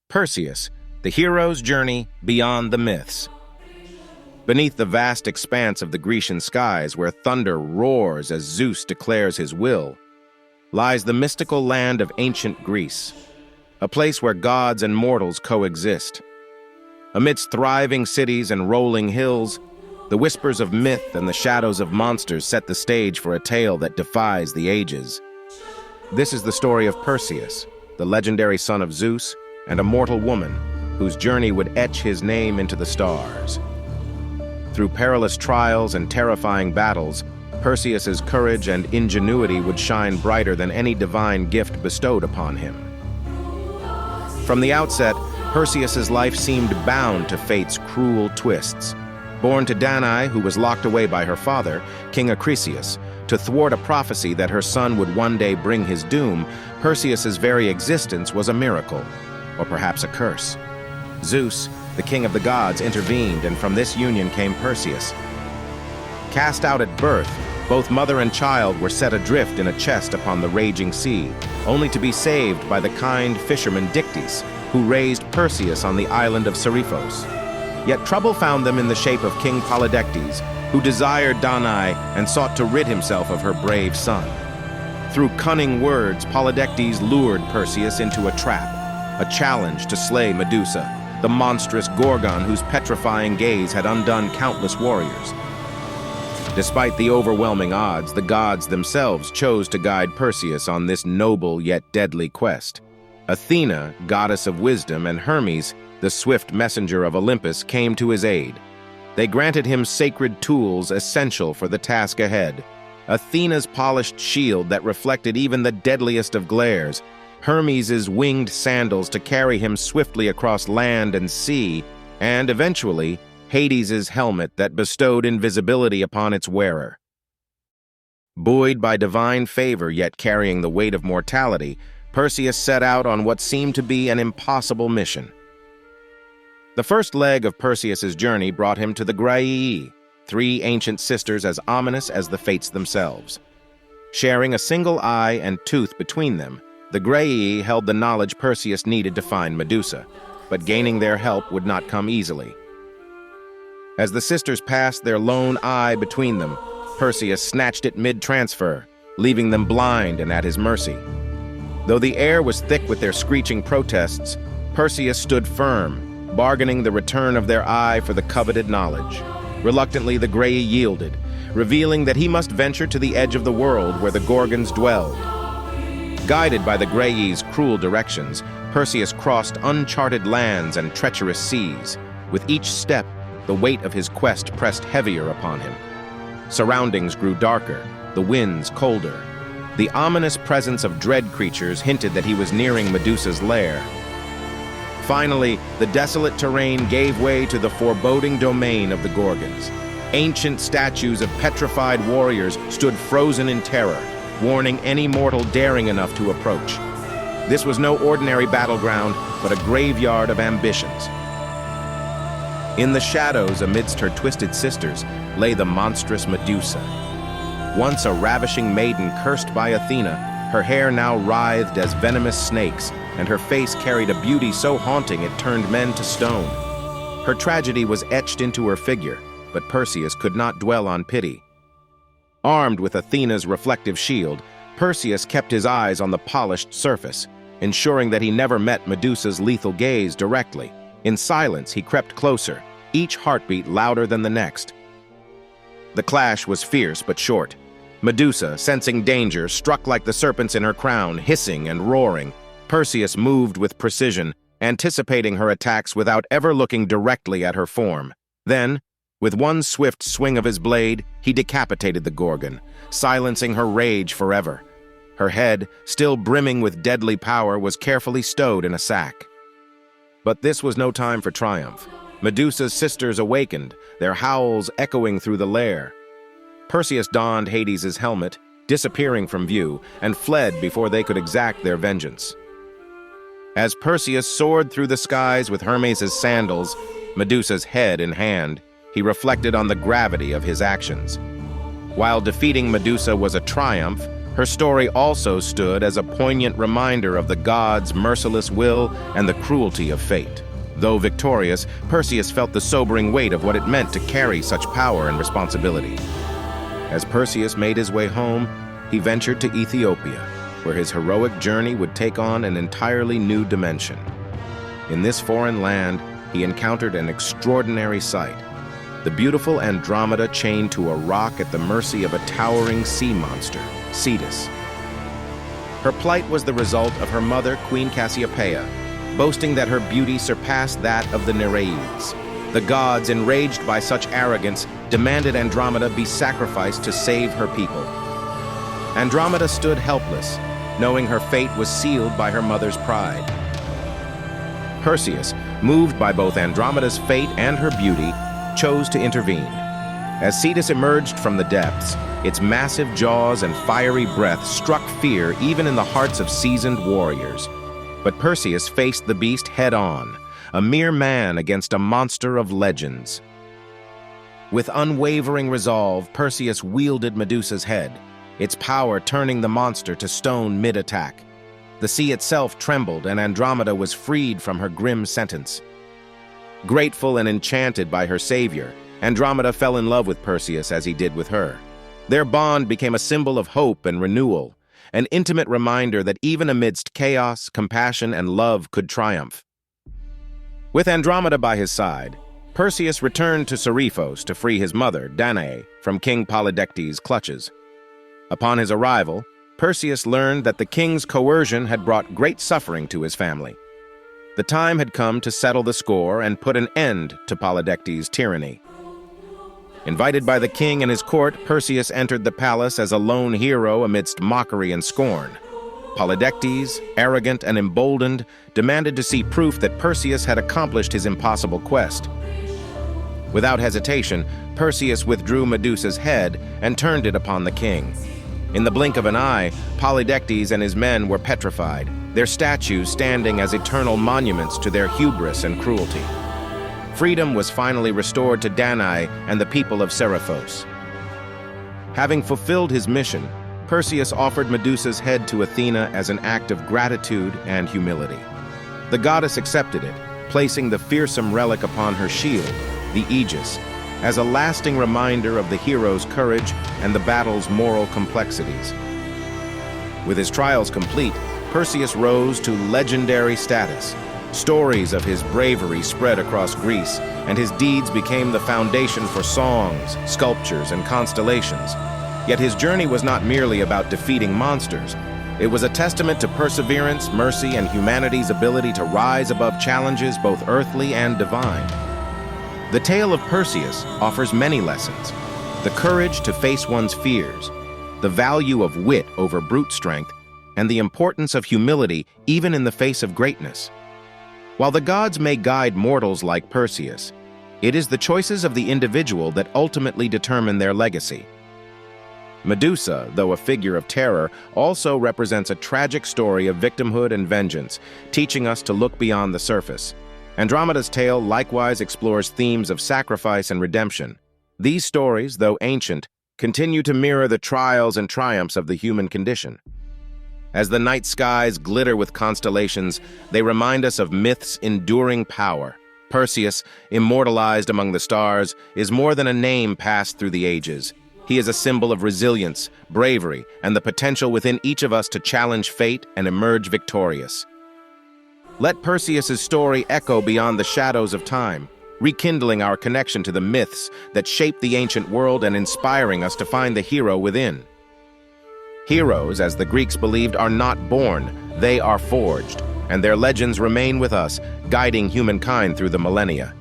Perseus, the hero's journey beyond the myths. Beneath the vast expanse of the Grecian skies, where thunder roars as Zeus declares his will, lies the mystical land of ancient Greece, a place where gods and mortals coexist. Amidst thriving cities and rolling hills, the whispers of myth and the shadows of monsters set the stage for a tale that defies the ages. This is the story of Perseus, the legendary son of Zeus, and a mortal woman whose journey would etch his name into the stars. Through perilous trials and terrifying battles, Perseus's courage and ingenuity would shine brighter than any divine gift bestowed upon him. From the outset, Perseus's life seemed bound to fate's cruel twists. Born to Danae, who was locked away by her father, King Acrisius, to thwart a prophecy that her son would one day bring his doom, Perseus's very existence was a miracle, or perhaps a curse. Zeus, the king of the gods, intervened, and from this union came Perseus. Cast out at birth, both mother and child were set adrift in a chest upon the raging sea, only to be saved by the kind fisherman Dictys, who raised Perseus on the island of Seriphos. Yet trouble found them in the shape of King Polydectes, who desired Danae and sought to rid himself of her brave son. Through cunning words, Polydectes lured Perseus into a trap, a challenge to slay Medusa, the monstrous Gorgon whose petrifying gaze had undone countless warriors. Despite the overwhelming odds, the gods themselves chose to guide Perseus on this noble yet deadly quest. Athena, goddess of wisdom, and Hermes, the swift messenger of Olympus, came to his aid. They granted him sacred tools essential for the task ahead. Athena's polished shield that reflected even the deadliest of glares, Hermes' winged sandals to carry him swiftly across land and sea, and eventually, Hades' helmet that bestowed invisibility upon its wearer. Buoyed by divine favor yet carrying the weight of mortality, Perseus set out on what seemed to be an impossible mission. The first leg of Perseus's journey brought him to the Graii, three ancient sisters as ominous as the fates themselves. Sharing a single eye and tooth between them, the Graii held the knowledge Perseus needed to find Medusa, but gaining their help would not come easily. As the sisters passed their lone eye between them, Perseus snatched it mid-transfer, leaving them blind and at his mercy. Though the air was thick with their screeching protests, Perseus stood firm, bargaining the return of their eye for the coveted knowledge. Reluctantly, the Graii yielded, revealing that he must venture to the edge of the world where the Gorgons dwelled. Guided by the Graii's cruel directions, Perseus crossed uncharted lands and treacherous seas. With each step, the weight of his quest pressed heavier upon him. Surroundings grew darker, the winds colder. The ominous presence of dread creatures hinted that he was nearing Medusa's lair. Finally, the desolate terrain gave way to the foreboding domain of the Gorgons. Ancient statues of petrified warriors stood frozen in terror, warning any mortal daring enough to approach. This was no ordinary battleground, but a graveyard of ambitions. In the shadows amidst her twisted sisters lay the monstrous Medusa. Once a ravishing maiden cursed by Athena, her hair now writhed as venomous snakes, and her face carried a beauty so haunting it turned men to stone. Her tragedy was etched into her figure, but Perseus could not dwell on pity. Armed with Athena's reflective shield, Perseus kept his eyes on the polished surface, ensuring that he never met Medusa's lethal gaze directly. In silence, he crept closer, each heartbeat louder than the next. The clash was fierce but short. Medusa, sensing danger, struck like the serpents in her crown, hissing and roaring. Perseus moved with precision, anticipating her attacks without ever looking directly at her form. Then, with one swift swing of his blade, he decapitated the Gorgon, silencing her rage forever. Her head, still brimming with deadly power, was carefully stowed in a sack. But this was no time for triumph. Medusa's sisters awakened, their howls echoing through the lair. Perseus donned Hades' helmet, disappearing from view, and fled before they could exact their vengeance. As Perseus soared through the skies with Hermes' sandals, Medusa's head in hand, he reflected on the gravity of his actions. While defeating Medusa was a triumph, Her story also stood as a poignant reminder of the gods' merciless will and the cruelty of fate. Though victorious, Perseus felt the sobering weight of what it meant to carry such power and responsibility. As Perseus made his way home, he ventured to Ethiopia, where his heroic journey would take on an entirely new dimension. In this foreign land, he encountered an extraordinary sight: the beautiful Andromeda chained to a rock at the mercy of a towering sea monster, Cetus. Her plight was the result of her mother, Queen Cassiopeia, boasting that her beauty surpassed that of the Nereids. The gods, enraged by such arrogance, demanded Andromeda be sacrificed to save her people. Andromeda stood helpless, knowing her fate was sealed by her mother's pride. Perseus, moved by both Andromeda's fate and her beauty, chose to intervene. As Cetus emerged from the depths, its massive jaws and fiery breath struck fear even in the hearts of seasoned warriors. But Perseus faced the beast head-on, a mere man against a monster of legends. With unwavering resolve, Perseus wielded Medusa's head, its power turning the monster to stone mid-attack. The sea itself trembled, and Andromeda was freed from her grim sentence. Grateful and enchanted by her savior, Andromeda fell in love with Perseus as he did with her. Their bond became a symbol of hope and renewal, an intimate reminder that even amidst chaos, compassion and love could triumph. With Andromeda by his side, Perseus returned to Seriphos to free his mother, Danae, from King Polydectes' clutches. Upon his arrival, Perseus learned that the king's coercion had brought great suffering to his family. The time had come to settle the score and put an end to Polydectes' tyranny. Invited by the king and his court, Perseus entered the palace as a lone hero amidst mockery and scorn. Polydectes, arrogant and emboldened, demanded to see proof that Perseus had accomplished his impossible quest. Without hesitation, Perseus withdrew Medusa's head and turned it upon the king. In the blink of an eye, Polydectes and his men were petrified, their statues standing as eternal monuments to their hubris and cruelty. Freedom was finally restored to Danae and the people of Seriphos. Having fulfilled his mission, Perseus offered Medusa's head to Athena as an act of gratitude and humility. The goddess accepted it, placing the fearsome relic upon her shield, the Aegis, as a lasting reminder of the hero's courage and the battle's moral complexities. With his trials complete, Perseus rose to legendary status. Stories of his bravery spread across Greece, and his deeds became the foundation for songs, sculptures, and constellations. Yet his journey was not merely about defeating monsters. It was a testament to perseverance, mercy, and humanity's ability to rise above challenges both earthly and divine. The tale of Perseus offers many lessons: the courage to face one's fears, the value of wit over brute strength, and the importance of humility even in the face of greatness. While the gods may guide mortals like Perseus, it is the choices of the individual that ultimately determine their legacy. Medusa, though a figure of terror, also represents a tragic story of victimhood and vengeance, teaching us to look beyond the surface. Andromeda's tale likewise explores themes of sacrifice and redemption. These stories, though ancient, continue to mirror the trials and triumphs of the human condition. As the night skies glitter with constellations, they remind us of myth's enduring power. Perseus, immortalized among the stars, is more than a name passed through the ages. He is a symbol of resilience, bravery, and the potential within each of us to challenge fate and emerge victorious. Let Perseus's story echo beyond the shadows of time, rekindling our connection to the myths that shaped the ancient world and inspiring us to find the hero within. Heroes, as the Greeks believed, are not born, they are forged, and their legends remain with us, guiding humankind through the millennia.